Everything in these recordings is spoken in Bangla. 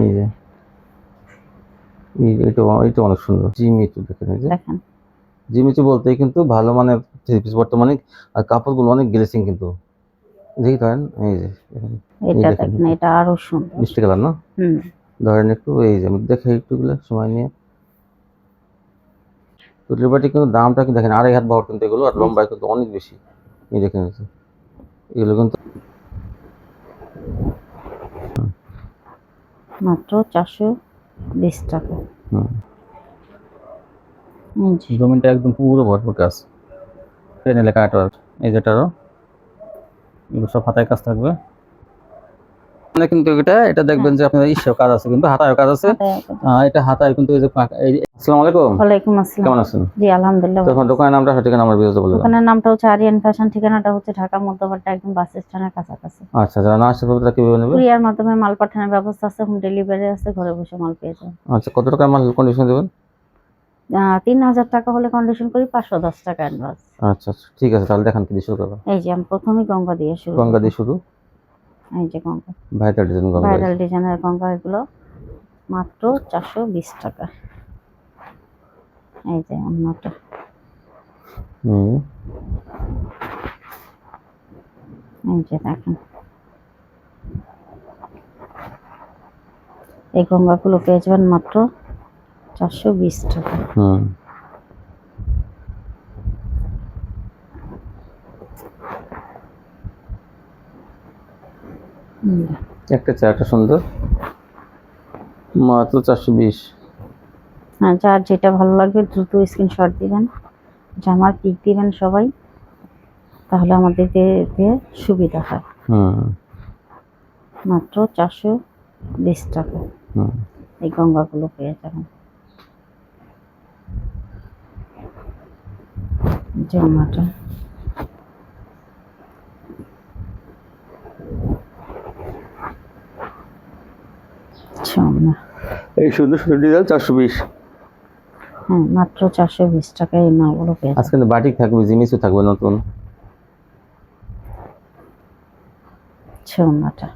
এই যে এটা এটা অনেক সুন্দর জিমিচু দেখেন, এই যে দেখেন জিমিচু বলতে কিন্তু ভালো মানের থ্রি পিস বর্তমানে, আর কাপড়গুলো অনেক গ্লেসিং কিন্তু, দেখি ধরেন এই যে এই এটা দেখেন দেখেন, এটা আরো সুন্দর। মিষ্টি কালার না? হুম, ধরেন একটু এই যে আমি দেখে একটুগুলো সময় নিয়ে, তো লিবার্টি কিন্তু দামটা কি দেখেন 2.5 হাত বহর কিন্তু এগুলো, আর লম্বায় কিন্তু অনেক বেশি। এই দেখেন এগুলো কিন্তু মাত্র 420 টাকা। জমিটা একদম পুরো ভরপুর কাজ, ট্রেনে লেখা আর্টওয়ার্ক, এই যেটারও এগুলো সব হাতায় কাজ থাকবে। মানে কিন্তু এটা দেখবেন যে আপনার ইসেও কাজ আছে, কিন্তু হাতায় কাজ আছে। এটা হাতায় কিন্তু এই যে আসসালামু আলাইকুম। ওয়ালাইকুম আসসালাম। কেমন আছেন? জি আলহামদুলিল্লাহ। তখন দোকানের নামটা ঠিকানা আমার বিরুদ্ধে বলে দেন। দোকানের নামটা হচ্ছে আরিয়ান ফ্যাশন, ঠিকানাটা হচ্ছে ঢাকা মধ্যপাড়া, একদম বাস স্ট্যান্ডের কাছাকাছি। আচ্ছা, যারা না আসতে পারবে তারা কিভাবে নেবে? কুরিয়ার মাধ্যমে মাল পাঠানোর ব্যবস্থা আছে, হোম ডেলিভারি আছে, ঘরে বসে মাল পেয়ে যাবেন। আচ্ছা, কত টাকা মাল কন্ডিশন দেবেন? 3000 টাকা হলে কন্ডিশন করি, 510 টাকা অ্যাডভান্স। আচ্ছা আচ্ছা, ঠিক আছে, তাহলে দেখান কি দিয়ে শুরু করবো। এই যে আমি প্রথমেই গঙ্গা দিয়ে শুরু গঙ্গা করব। দিয়ে শুরু। এই যে Ganga, viral design Ganga. Viral ডিজাইনের গঙ্গা, এগুলো মাত্র 420 টাকা। এই যে অন্যটা, এই যে দেখেন এই গঙ্গাগুলো পেয়ে যাবেন মাত্র 420 টাকা। একটা চারটা সুন্দর, মাত্র 420। হ্যাঁ, যার যেটা ভালো লাগবে দ্রুত স্ক্রিনশট দিবেন, জামার পিক দিবেন সবাই, তাহলে আমাদের দিতে সুবিধা হয়। মাত্র 420 টাকা এই গঙ্গাগুলো পেয়ে যাবেন। জামাটা এই সুন্দর সুন্দর ডিজাইন 420। হ্যাঁ, মাত্র 420 টাকা এই মালগুলো পেয়ে যাবেন। আজকে বাটিক থাকবে, জিনিসও থাকবে নতুন। ছোনাটা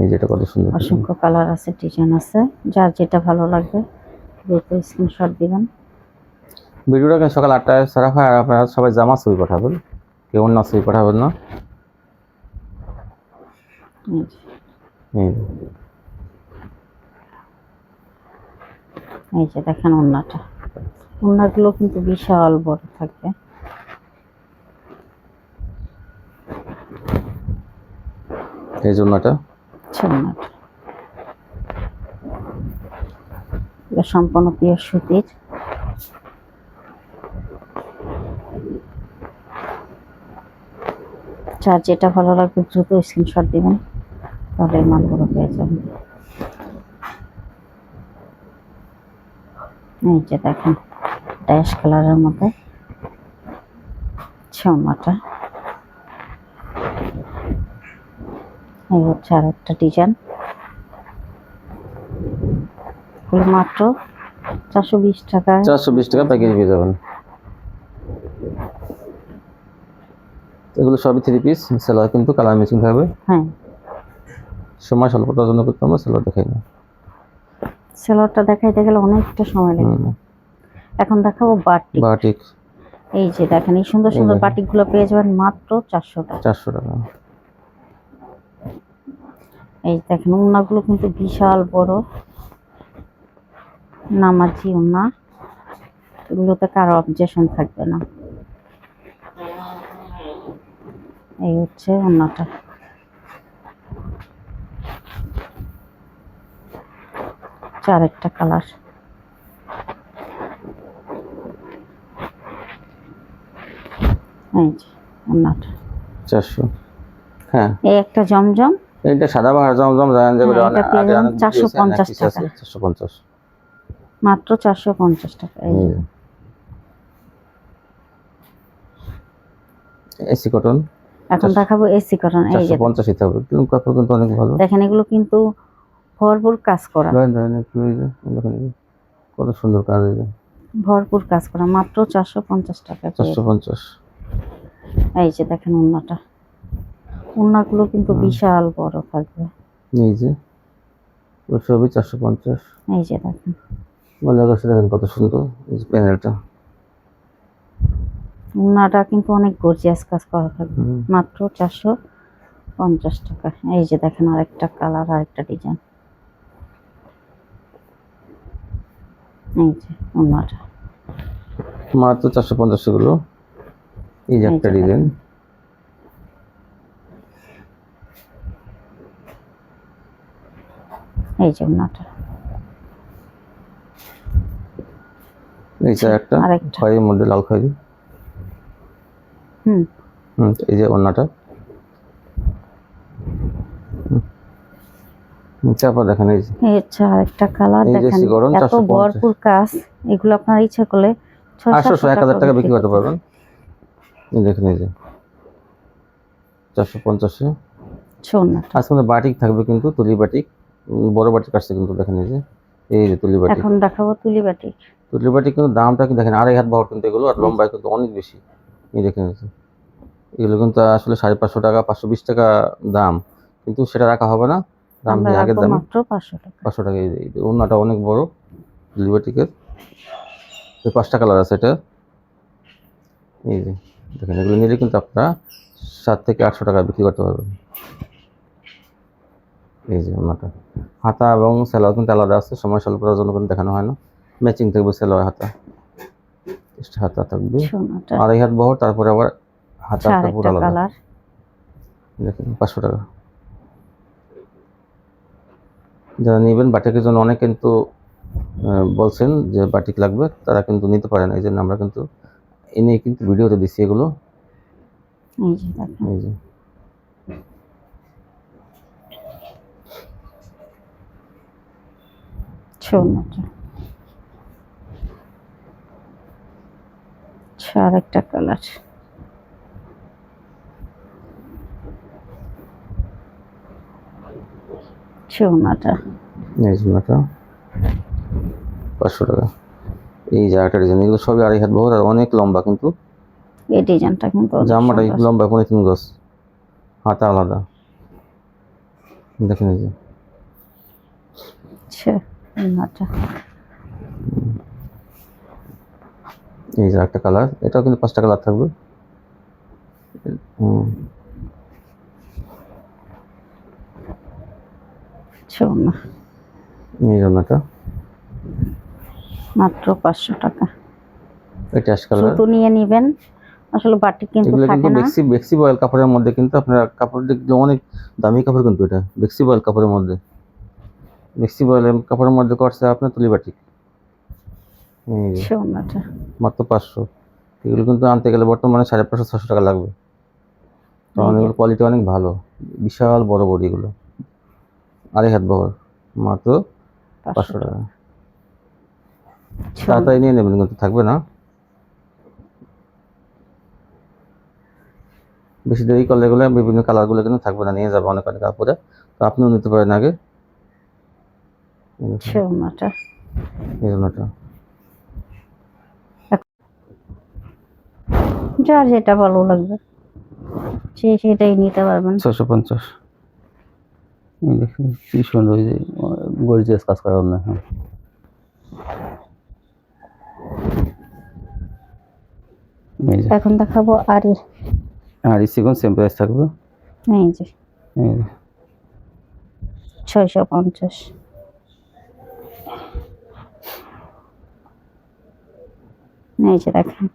এই যেটা কত সুন্দর, অসংখ্য কালার আছে, ডিজাইন আছে, যার যেটা ভালো লাগবে দ্রুত স্ক্রিনশট দিবেন। ভিডিওটা সকাল 8টায় ছাড়া হয়, আর আপনারা সবাই জামা ছবি পাঠাবেন, কেউ অন্য ছবি পাঠাবেন না। এই যে দেখেন ওন্নাটা, ওন্নাগুলো কিন্তু বিশাল বড় থাকবে। এই জন্যটা এটা সম্পূর্ণ পিওর সুতির। যার যেটা ভালো লাগবে দ্রুত স্ক্রিনশট দিবেন, তাহলে এই মালগুলো পেয়ে যাবেন। এই যে দেখেন ড্যাশ কালারের মধ্যে ছোনাটা, এই হচ্ছে আর একটা ডিজাইন, মাত্র 420 টাকা। 420 টাকা প্যাকেজ পেয়ে যাবেন। এগুলো সবই থ্রি পিস, সেলার কিন্তু কালার ম্যাচিং থাকবে। হ্যাঁ, সময় স্বল্পতার জন্য করতে আমরা সেলার দেখাই না, সেলারটা দেখাইতে গেলে অনেকটা সময় লাগে। এখন দেখাবো বাটিক। বাটিক, এই যে দেখেন এই সুন্দর সুন্দর বাটিক গুলো পেয়ে যাবেন মাত্র 400 টাকা। 400 টাকা। এই দেখেন ওন্নাগুলো কিন্তু বিশাল বড়, নামাজি ওন্না, এগুলোতে কারো অবজেকশন থাকবে না। এই হচ্ছে ওন্নাটা, চার একটা কালার। এই যে ওন্নাটা 400। হ্যাঁ, এই একটা জমজম, এটা সাদা বাহার জমজম জানেন, যেগুলো অনেক 450 টাকা। 450 মাত্র 450 টাকা। এই এসি কটন। এখন দেখাবো এসি কটন। এই যে 450 তে হবে, কিন্তু কাপড় কিন্তু অনেক ভালো। দেখেন এগুলো কিন্তু ভরপুর কাজ করা, কত সুন্দর কাজ, এই যে ভরপুর কাজ করা, মাত্র 450 টাকা। 450। এই যে দেখেন ওন্নাটা, ওন্নাগুলো কিন্তু বিশাল বড় থাকবে। এই যে সবই 450। এই যে দেখেন মনে করছে দেখেন কত সুন্দর এই যে প্যানেলটা। ওনাটা কিন্তু অনেক গর্জিয়াস কাজ করা থাকবে, হুম। মাত্র 450 টাকা। এই যে দেখেন আরেকটা কালার, আরেকটা ডিজাইন। এই যে ওনাটা, মাত্র 450 গুলো। এই যে এই একটা যে ডিজাইন, দেখেন। এই যে ওনাটা, এই যে একটা আরেকটা। খয়েরির মধ্যে লাল খয়েরি। হুম, এই যে ওন্নাটা। তারপর দেখেন এই যে এই হচ্ছে আরেকটা কালার। এই যে দেখেন সিগরন এত 450। ভরপুর কাজ, এগুলো আপনার ইচ্ছা করলে 800 600-700 1000 টাকা বিক্রি করতে করতে পারবেন। এই দেখেন এই যে 450-এ। ওনাটা আজকে আমাদের বাটিক থাকবে কিন্তু তুলি বাটিক, বড় বাটিক আসছে কিন্তু দেখেন এই যে তুলি বাটিক। এখন দেখাবো তুলি বাটিক। তুলি বাটিক কিন্তু দামটা কি দেখেন, 2.5 হাত বহর কিন্তু এগুলো, আর লম্বায় কিন্তু অনেক বেশি। এই দেখেন এই যে। এগুলো কিন্তু আসলে 550 টাকা 520 টাকা দাম, কিন্তু সেটা রাখা হবে না, দাম আমরা আগের রাখবো দামে মাত্র 500 টাকা। 500 টাকা। এই যে ওন্নাটা অনেক বড় তুলি বাটিকের, 5টা কালার আছে এটা। এই যে দেখেন এগুলো নিলে কিন্তু আপনারা 700 থেকে 800 টাকা বিক্রি করতে পারবেন। এই যে ওনাটা হাতা এবং সেলোয়ার কিন্তু আলাদা আছে, সময় সাল করার জন্য কিন্তু দেখানো হয় না। ম্যাচিং থাকবে সেলোয়ার হাতা, হাতা থাকবে ওনাটা 2.5 হাত বহর, তারপরে আবার হাতার কাপড় আরেকটা আলাদা। কালার। দেখেন 500 টাকা। যারা নেবেন বাটিকের জন্য, অনেক কিন্তু বলছেন যে বাটিক লাগবে, তারা কিন্তু নিতে পারেন। এই জন্য আমরা কিন্তু এনে কিন্তু ভিডিওতে দিচ্ছি এগুলো। এই যে দেখেন এই যে ওনাটা আরেকটা কালার। ওনাটা এই যে ওনাটা 500 টাকা। এই যে আরেকটা ডিজাইন, এগুলো সবই 2.5 হাত বহর আর অনেক লম্বা কিন্তু। এই ডিজাইনটা কিন্তু অনেক জামাটা সুন্দর। লম্বা 3.5 গজ, হাতা আলাদা। দেখেন এই যে ওনাটা এই যে একটা কালার, এটাও কিন্তু 5টা কালার থাকবে। ওনা এই জন্যটা মাত্র 500 টাকা। এটা অ্যাশ কালার। ছোট নিয়ে নেবেন, আসলে বাটিক কিন্তু এগুলো কিন্তু থাকে না। বেক্সি বয়েল কাপড়ের মধ্যে, কিন্তু আপনারা কাপড় দেখলে অনেক দামি কাপড় কিন্তু এটা বেক্সি বয়েল কাপড়ের মধ্যে। বেক্সি বয়েল কাপড়ের মধ্যে করছে আপনার তুলি বাটিক। এই যে ওনাটা মাত্র 500। এগুলো কিন্তু আনতে গেলে বর্তমানে 550-600 টাকা লাগবে, কারণ এগুলো কোয়ালিটি অনেক ভালো, বিশাল বড় বড়ি এগুলো। 2.5 হাত বহর, মাত্র 500 টাকা। তাড়াতাড়ি নিয়ে নেবেন, কিন্তু থাকবে না। বেশি দেরি করলে এগুলো বিভিন্ন কালারগুলো কিন্তু থাকবে না, নিয়ে যাবে অনেক অনেক কাপড়ে। তো আপনিও নিতে পারেন আগে। ওনাটা এই জন্যটা যার যেটা ভালো লাগবে সে সেটাই নিতে পারবেন। 650। এই দেখুন কি সুন্দর, এই যে গর্জিয়াস কাজ করা অন্য। হ্যাঁ এখন দেখাবো আরি। আর সিকোয়েন্স সেম প্রাইস থাকবে। এই যে এই যে 650। এই যে দেখেন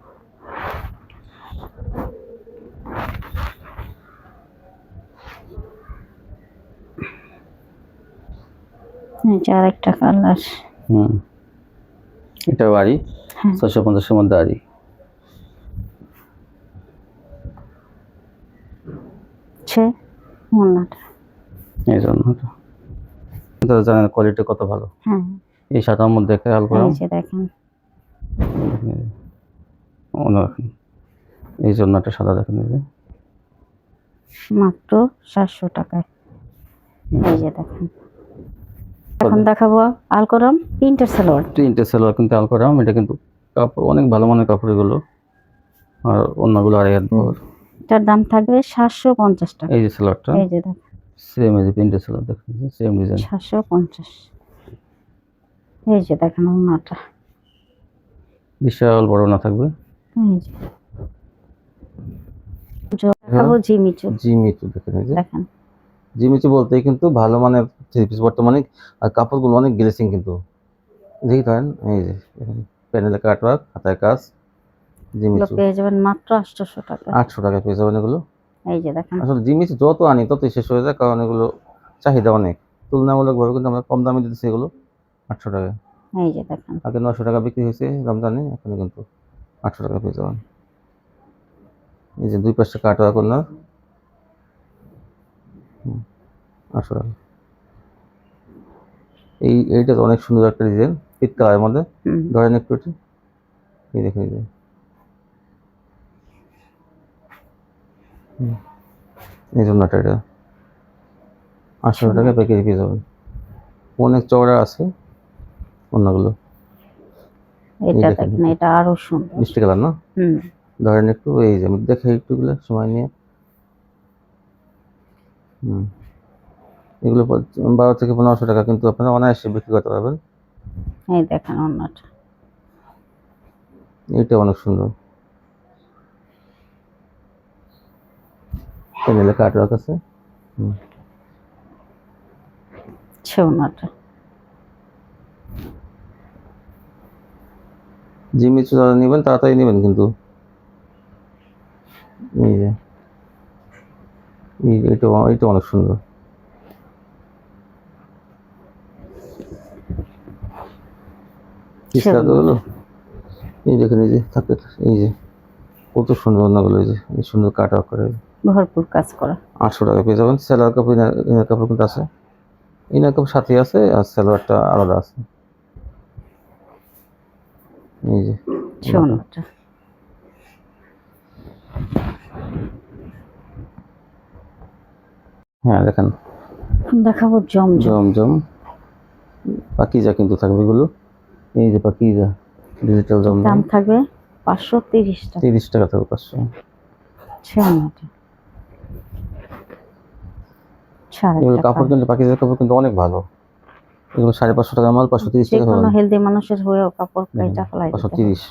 এই যে আরেকটা কালার। এটা বাড়ি 650-এর মধ্যে আরি। ওনাটা এই জন্যটা আপনারা জানেন কোয়ালিটি কত ভালো। এই সাদার মধ্যে একটা হাল করা, এই যে দেখেন এই জন্যটা সাদা দেখেন, এই যে মাত্র 700 টাকায়। এই যে দেখেন এখন দেখাবো আলকরাম প্রিন্টের সালোয়ার। প্রিন্টের সালোয়ার কিন্তু আলকরাম, এটা কিন্তু কাপড় অনেক ভালো মানের কাপড় এগুলো, আর অন্যগুলো 2.5 হাত বহর। এটার দাম থাকবে 750 টাকা। এই যে সালোয়ারটা, এই যে দেখেন সেম এই যে প্রিন্টের ছিল, দেখেন সেম ডিজাইন। 750। এই যে দেখেন ওড়নাটা, বিশাল বড় না থাকবে। এই যে দেখাবো জিমিচু, জিমিচু দেখেন এই যে, দেখেন জিমিচু বলতেই কিন্তু ভালো মানের থ্রি পিস বর্তমানে, আর কাপড়গুলো অনেক গ্লেসিং কিন্তু, দেখি ধরেন এই যে দেখেন, প্যানেলে কাটওয়ার্ক, হাতায় কাজ, এগুলো জিমিচু পেয়ে যাবেন মাত্র 800 টাকা। 800 টাকা পেয়ে যাবেন এগুলো। এই যে দেখেন, আসলে জিমিচু যত আনি ততই শেষ হয়ে যায়, কারণ এগুলো চাহিদা অনেক, তুলনামূলকভাবে কিন্তু আমরা কম দামে দিতেছি এগুলো 800 টাকায়। এই যে দেখেন, আগে 900 টাকা বিক্রি হয়েছে রমজানে, এখন কিন্তু 800 টাকা পেয়ে যাবেন। এই যে দুই পাশে কাটওয়ার্ক কর্নার, 800 টাকা। এইটা তো অনেক সুন্দর একটা ডিজাইন, পিট কালারের মধ্যে, ধরেন একটু এটি, এই দেখুন এই যে, এই জন্য এটা 800 টাকা প্যাকেজ পেয়ে যাবেন। অনেক চওড়া আছে অন্যগুলো। এটা দেখেন, এটা আরো সুন্দর মিষ্টি কালার না, ধরেন একটু, এই যে আমি দেখে একটুগুলো সময় নিয়ে, এগুলো 12 থেকে 1500 টাকা, কিন্তু আপনারা অনায়াসে বিক্রি করতে পারবেন। এই দেখেন ওড়নাটা, এইটা অনেক সুন্দর, প্যানেলে কাটওয়ার্ক আছে। ওড়নাটা জিমিচু যারা নেবেন তাড়াতাড়ি নেবেন কিন্তু, এই যে এইটা অনেক সুন্দর। এই দেখেন এই যে থাকে, এই যে কত সুন্দর ওড়নাগুলো, এই যে এই সুন্দর কাটওয়ার্ক করে, ভরপুর কাজ করা। 800 টাকা পেয়ে যাবেন। সেলোয়ার কাপড়, ইনার কাপড় কিন্তু আছে, ইনার কাপড় সাথে আছে, আর সেলোয়ারটা আলাদা আছে। এই যে ওড়নাটা, হ্যাঁ দেখেন, দেখাবো জমজম। জমজম পাকিজা কিন্তু থাকবে এগুলো, এই যে পাকিজা ডিজিটাল দাম জমজম, থাকবে 530 টাকা। 30 টাকা থাকবে 500। ওড়নাটা এগুলো কাপড় কিন্তু, পাকিজার কাপড় কিন্তু অনেক ভালো, এগুলো 550 টাকা মাল 530 টাকা কোনো হবে, হেলদি মানুষের হয়েও কাপড় কাইটা ফেলাই দিতে হবে। 530।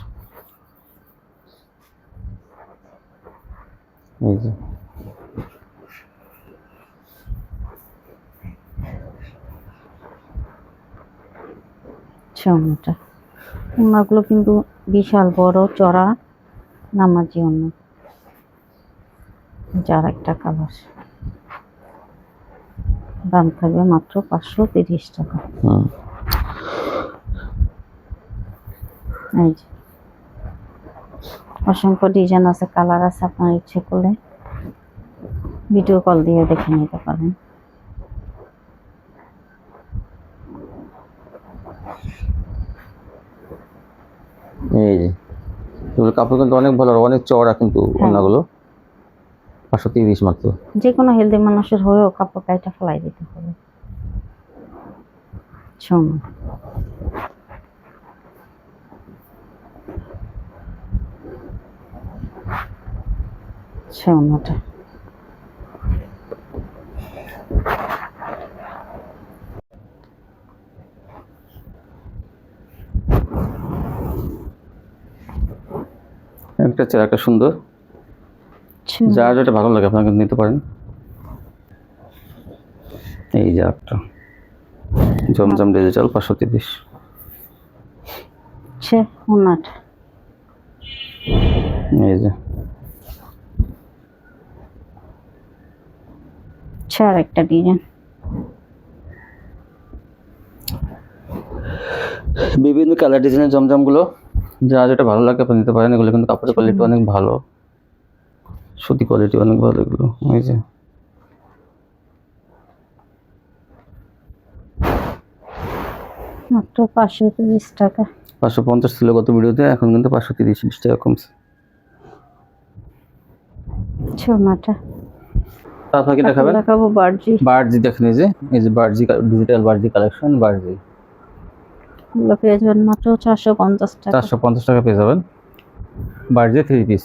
এই যে ওড়নাটা, ওড়নাগুলো কিন্তু বিশাল বড় চড়া নামাজি ওড়না, যার একটা কালার, দাম থাকবে মাত্র 530 টাকা। এই যে অসংখ্য ডিজাইন আছে, কালার আছে, আপনার ইচ্ছে করলে ভিডিও কল দিয়ে দেখে নিতে পারেন। এই যে এগুলো কাপড় কিন্তু অনেক ভালো, অনেক চওড়া কিন্তু ওড়নাগুলো, 530 মাত্র। যে কোনো হেলদি মানুষের হয়েও কাপড় কাইটা ফেলাই দিতে হবে। ওড়নাটা একটা চেহারাটা সুন্দর, যার যেটা ভালো লাগে আপনাকে নিতে পারেন। এই যে একটা জমজম ডিজিটাল 530। ওড়নাটা এই যে আর একটা ডিজাইন, বিভিন্ন কালার ডিজাইনের জমজমগুলো, যা যেটা ভালো লাগে আপনি নিতে পারেন। এগুলো কিন্তু কাপড়ের কোয়ালিটি অনেক ভালো, সুতি কোয়ালিটি অনেক ভালো এগুলো। এই যে মাত্র 530 টাকা। 550 ছিল গত ভিডিওতে, এখন কিন্তু 530 টাকা কমছে। ওড়নাটা তারপর কি দেখাবেন? দেখাবো বার্জি। বার্জি দেখেন, এই যে বার্জি ডিজিটাল বার্জি কালেকশন, বার্জি এগুলো পেয়ে যাবেন মাত্র 450 টাকা। 450 টাকা পেয়ে যাবেন। বার্জি 3 পিস,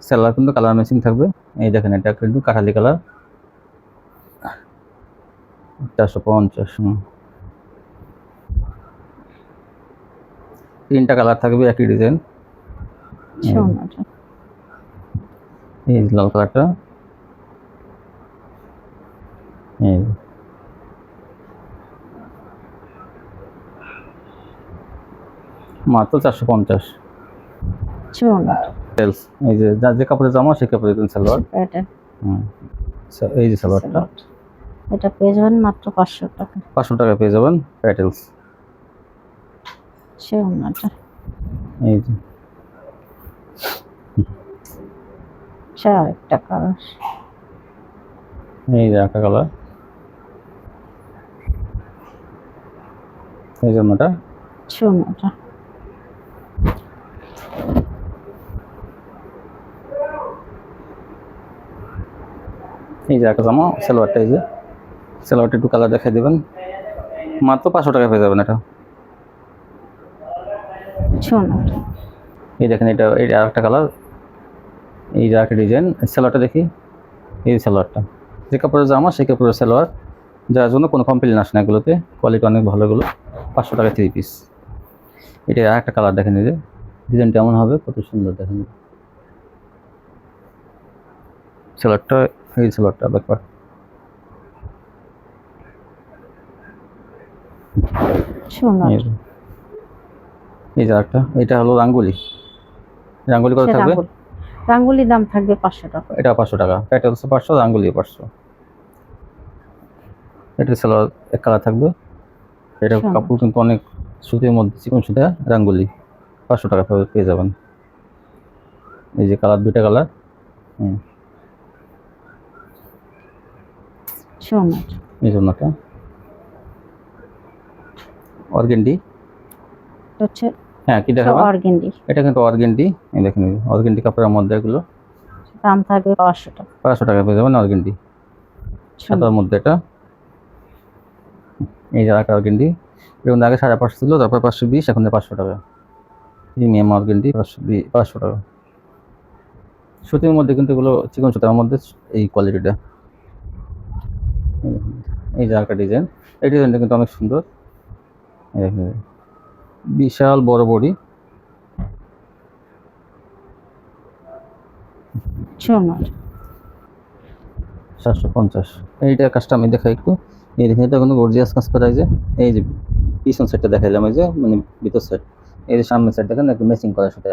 সেলার কিন্তু কালার ম্যাচিং থাকবে। এই দেখেন, এটা কিন্তু কাঠালি কালার, 450। তিনটা কালার থাকবে একই ডিজাইন। সুন্দর। এই যে লাল কালারটা, এই যে। মাত্র 450। সুন্দর। টেলস, এই যে যার যে কাপড়ের জামা সেই কাপড়ের সালোয়ার। এটা এই যে সালোয়ারটা এটা পেয়ে যাবেন মাত্র 500 টাকা। 500 টাকা পেয়ে যাবেন প্যাটেলস। সুন্দর। এই যে একটা কালার। এই যে একটা কালার, এই জামাটা সুন্দর। এই যে একটা জামা সালোয়ারটা, এই যে সালোয়ারটা একটু কালার দেখাই দেবেন, মাত্র 500 টাকা পেয়ে যাবেন এটা। সুন্দর। এই দেখেন এটা আরেকটা কালার, এই যে আরেকটা ডিজাইন। সালোয়ারটা দেখি, এই সালোয়ারটা যে কাপড়ের জামা সেই কাপড়ের সালোয়ার, যার জন্য কোনো কমপ্লেন আসে না, এগুলোতে কোয়ালিটি অনেক ভালো। এগুলো 500 টাকা 3 পিস। এটা আরেকটা কালার দেখেন, এই যে ডিজাইনটা এমন হবে, কত সুন্দর দেখেন সালোয়ারটা। এই সালোয়ারটা ব্যাপার, সুন্দর। এই যে আরেকটা, এটা হলো রাঙ্গুলি। রাঙ্গুলি কত থাকবে? রাঙ্গুলির দাম থাকবে 500 টাকা। এটা 500 টাকা, প্যাটেলস 500, রাঙ্গুলি 500। এটা সালোয়ার এক কালার থাকবে। এটা কাপড় কিন্তু অনেক সুতির মধ্যে, চিকন সুতা, রাঙ্গুলি 500 টাকা পেয়ে যাবেন। এই যে কালার, দুইটা কালার। সুন্দর। এই জন্যটা অর্গেন্ডি হচ্ছে, হ্যাঁ কি দেখাবো, অর্গেন্ডি। এটা কিন্তু অর্গেন্ডি। এই দেখেন অর্গেন্ডি কাপড়ের মধ্যে এগুলো, দাম থাকবে 500 টাকা। 500 টাকা পেয়ে যাবেন অর্গেন্ডি সাদার মধ্যে। এটা এই যে একটা অর্গেন্ডি, এর মধ্যে আগে 550 ছিল, তারপর 520, এখন 500 টাকা। প্রিমিয়াম অর্গেন্ডি 500 টাকা। সুতির মধ্যে কিন্তু এগুলো চিকন সুতার মধ্যে এই কোয়ালিটিটা। এই যে একটা ডিজাইন, এই ডিজাইনটা কিন্তু অনেক সুন্দর। বিশাল বড় বডি। সুন্দর। 750। এইটা কাজটা আমি দেখাই একটু। এই দেখেন এটা কিন্তু গর্জিয়াস কাজ করা। এই যে পিছন সাইডটা দেখাইলাম, এই যে মানে ভিতর সাইড, এই যে সামনের সাইড দেখেন একটু ম্যাচিং করা সেটা।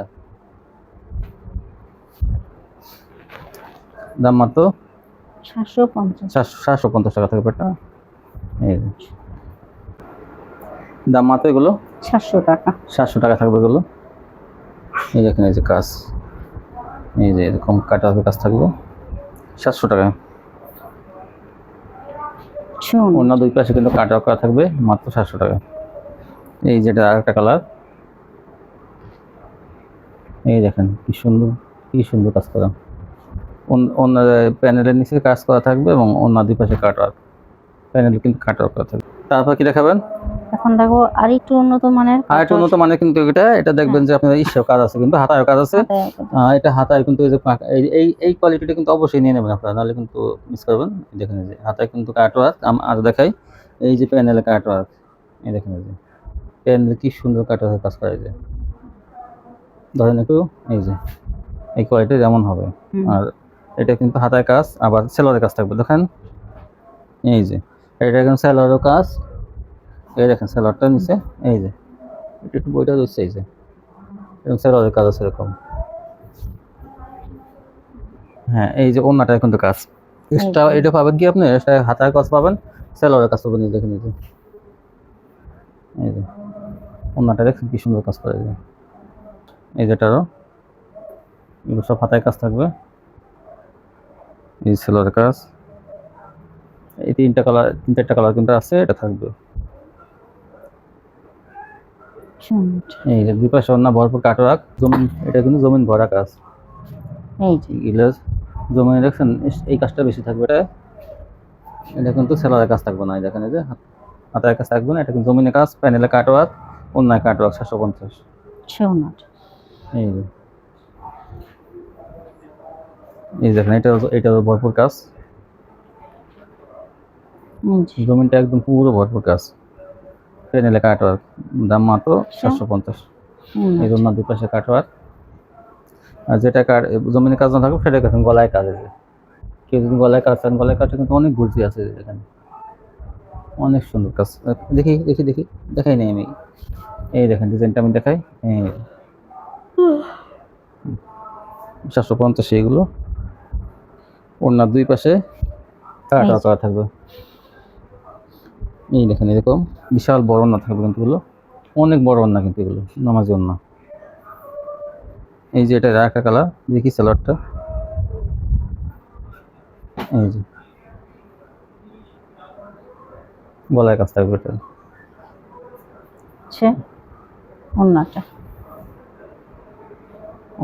দাম মাত্র 750 টাকা থাকবে এটা। এই যে দাম মাত্র এগুলো 700 টাকা। 700 টাকা থাকবে এগুলো। এই দেখেন এই যে কাজ, এই যে এরকম কাটা কাজ থাকবে 700 টাকা। অন্য দুই পাশে কিন্তু কাটা করা থাকবে, মাত্র 700 টাকা। এই যেটা আরেকটা কালার, এই দেখেন কি সুন্দর, কি সুন্দর কাজ করা। অন্য প্যানেলের নিচে কাজ করা থাকবে এবং অন্য দুই পাশে কাটা, প্যানেল কিন্তু কাটা করা থাকবে। তারপর কি দেখাবেন? এখন দেখো আরেকটু উন্নত মানের। আরেকটু উন্নত মানের কিন্তু এটা দেখবেন যে আপনার ইস্যু কাজ আছে, কিন্তু হাতায় কাজ আছে। এটা হাতায় কিন্তু এই কোয়ালিটিটা কিন্তু অবশ্যই নিয়ে নেবেন আপনারা, নাহলে কিন্তু মিস করবেন। দেখেন এই যে হাতায় কিন্তু কাটওয়ার্ক, আর দেখাই এই যে প্যানেলে কাটওয়ার্ক, এই দেখেন এই যে প্যানেলে কি সুন্দর কাটওয়ার্ক কাজ করা যায়। ধরেন একটু এই যে এই কোয়ালিটি যেমন হবে। আর এটা কিন্তু হাতায় কাজ, আবার সেলোয়ারের কাজ থাকবে। দেখেন এই যে এটা কিন্তু সেলোয়ারের কাজ, এই দেখেন সেলোয়ারটা নিচে, এই যে একটু বইটা রয়েছে, এই যে এরকম সেলোয়ারের কাজ আছে এরকম। হ্যাঁ এই যে ওন্নাটা কিন্তু কাজ এক্সট্রা, এটা পাবেন কি আপনি হাতায় কাজ পাবেন, সেলোয়ারের কাজ পাবেন। দেখেন এই যে ওন্নাটা দেখেন কি সুন্দর কাজ করে। এই যেটারও এগুলো সব হাতায় কাজ থাকবে। এই সেলোয়ারের কাজ, এই তিনটা কালার, তিন চারটা কালার কিন্তু আছে, এটা থাকবে। এই যে দুই পাশে ওন্না ভরপুর কাটওয়ার্ক, জমিন, এটা কিন্তু জমিন ভরা কাজ। এই যে গিলাস জমিনে দেখছেন, এই কাজটা বেশি থাকবে। এটা কিন্তু সেলোয়ারের কাজ থাকবে না। এই দেখেন এই যে হাতায় কাজ থাকবে না, এটা কিন্তু জমিনে কাজ, প্যানেলে কাটওয়ার্ক, ওন্নায় কাটওয়ার্ক 750। এই দেখেন এটা ভরপুর কাজ। এই যে, জমিনটা একদম পুরো ভরপুর কাজ। এটা নিলে কাটওয়ার্ক, দাম মাত্র 750। এই জন্য দুই পাশে কাটওয়ার্ক। আর যেটা জমিনে কাজ না থাকবে সেটা দেখুন গলায় কাজ আছে। কেউ যদি গলায় কাজ চান, গলায় কাজটা কিন্তু অনেক ঘুরতি আছে এখানে, অনেক সুন্দর কাজ। দেখি দেখি দেখি দেখাই নাই আমি, এই দেখেন ডিজাইনটা আমি দেখাই। 750 এগুলো। ওনার দুই পাশে কাটওয়ার্ক করা থাকবে। এই দেখেন এরকম বিশাল বড় ওড়না থাকবে কিন্তু এগুলো, অনেক বড় ওড়না কিন্তু এগুলো নামাজি ওড়না। এই যে এটা একটা কালার, দেখি সালোয়ারটা, এই যে গলায় কাজ থাকবে এটা। হচ্ছে ওড়নাটা।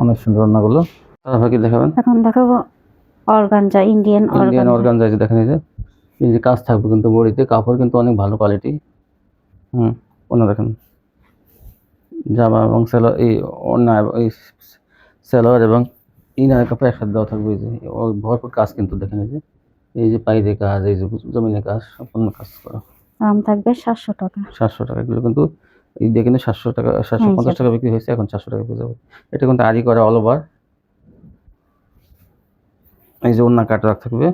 অনেক সুন্দর ওড়নাগুলো। তারপর কি দেখাবেন? এখন দেখাবো organza, Indian Indian organza. Organza, যে দেখেন এই যে কাজ থাকবে কিন্তু বডিতে, কাপড় কিন্তু অনেক ভালো কোয়ালিটি। ওনা দেখেন জামা এবং সেলোয়ার, এই ওড়না এই সেলোয়ার এবং ইনার কাপড় একসাথে দেওয়া থাকবে। এই যে ওই ভরপুর কাজ কিন্তু দেখেন, এই যে পাইরে কাজ, এই যে জমিনে কাজ, সম্পূর্ণ কাজ করা। দাম থাকবে 700 টাকা। 700 টাকা এগুলো কিন্তু। এই দিয়ে কিন্তু 700 টাকা, 750 টাকা বিক্রি হয়েছে, এখন 700 টাকা পেয়ে যাবে। এটা কিন্তু আরি করা অল ওভার। এই যে ওড়না কাটওয়ার্ক থাকবে,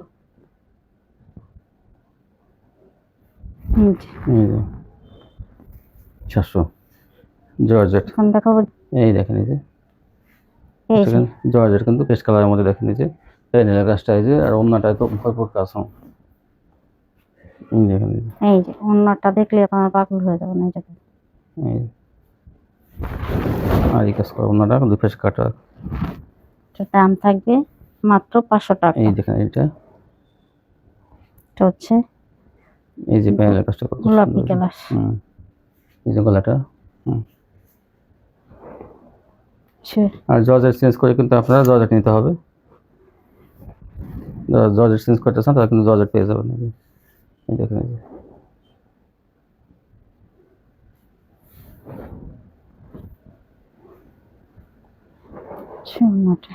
এই যে 700 জর্জেট। এখন দেখাবো এই দেখেন এই যে এই যে, জর্জেট কিন্তু পেস্ট কালারের মধ্যে দেখেন, এই যে এই নীলা কাজটা, এই যে আর ওড়নাটায় তো ভরপুর কাজ। এই দেখেন এই যে ওড়নাটা দেখলে আপনারা পাগল হয়ে যাবেন। এই যে এই আর এই কাজ করা ওড়নাটা দুই পাশে কাটওয়ার্ক। দাম থাকবে মাত্র 500 টাকা। এই দেখেন এটা হচ্ছে এই যে প্যানেলের কাজটা কত গোলাপি সুন্দর। কালার। এই যে গলাটা। আর জর্জেট চেঞ্জ করে কিন্তু আপনারা জর্জেট নিতে হবে। জর্জেট চেঞ্জ করতে চান তাহলে কিন্তু জর্জেট পেয়ে যাবেন। এই দেখেন এই যে ওড়নাটা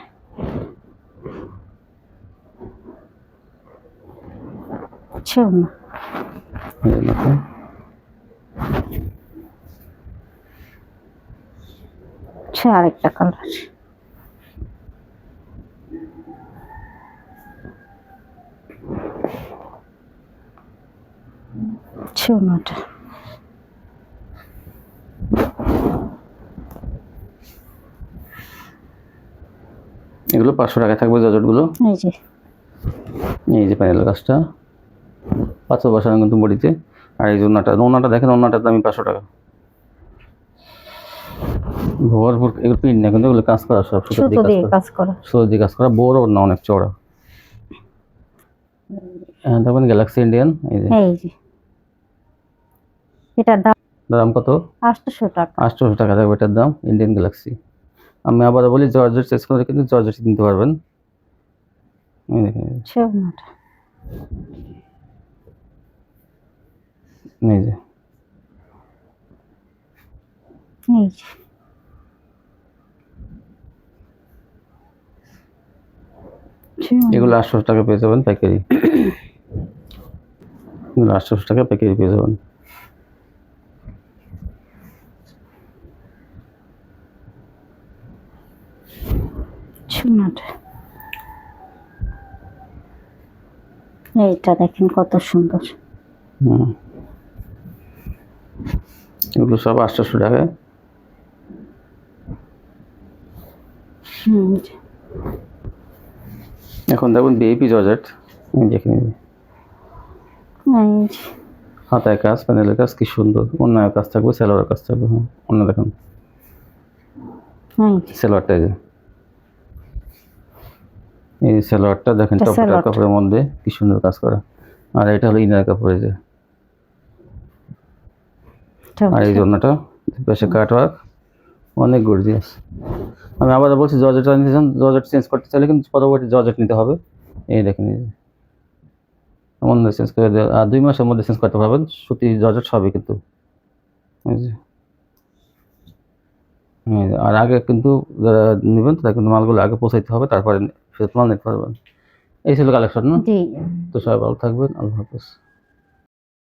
ওড়না। এই দেখেন আরেকটা কালার। ওড়নাটা এগুলো 500 টাকা থাকবে জর্জেটগুলো। এই যে প্যানেলের কাজটা 500 বসানো কিন্তু বডিতে। আর এই যে ওড়নাটা দেখেন, ওড়নাটার দামই 500 টাকা। ভরপুর এগুলো প্রিন্ট না কিন্তু এগুলো কাজ করা, সব সুতো দিয়ে কাজ করা, সুতো দিয়ে কাজ করা, বড় ওড়না, অনেক চওড়া। হ্যাঁ দেখবেন গ্যালাক্সি ইন্ডিয়ান। এই যে এটার দাম কত? 800 টাকা। 800 টাকা থাকবে এটার দাম, ইন্ডিয়ান গ্যালাক্সি। আমি আবার বলি জর্জেট চেঞ্জ করে কিন্তু জর্জেট কিনতে পারবেন। এই দেখেন ওড়নাটা এই যে এগুলো 800 টাকা পেয়ে যাবেন পাইকারি। এগুলো 800 টাকা পাইকারি পেয়ে যাবেন। এইটা দেখেন কত সুন্দর। এগুলো সব 800 টাকা। এখন দেখুন ভিআইপি জর্জেট, দেখেন হাতায় কাজ, প্যানেলের কাজ কি সুন্দর, অন্যায় কাজ থাকবে, সেলোয়ারের কাজ থাকবে। অন্য দেখুন সেলোয়ারটা, এই সেলোয়ারটা দেখেন টপটা কাপড়ের মধ্যে কি সুন্দর কাজ করা। আর এটা হলো ইনার কাপড়ে যে, আর এই জন্যটা বেশি কাটওয়ার্ক, অনেক গর্জিয়াস। আমি আবার বলছি জর্জেট নিতে চান, জর্জেট চেঞ্জ করতে চাইলে কিন্তু পরবর্তী জর্জেট নিতে হবে। এই দেখেন এই যে এমন চেঞ্জ করে দেওয়া, আর 2 মাসের মধ্যে চেঞ্জ করতে পারবেন, সুতি জর্জেট সবই কিন্তু। এই যে আর আগে কিন্তু যারা নেবেন তারা কিন্তু মালগুলো আগে পৌঁছাইতে হবে, তারপরে ফেরত মাল নিতে পারবেন। এই ছিল কালেকশন না? তো সবাই ভালো থাকবেন, আল্লাহ হাফেজ।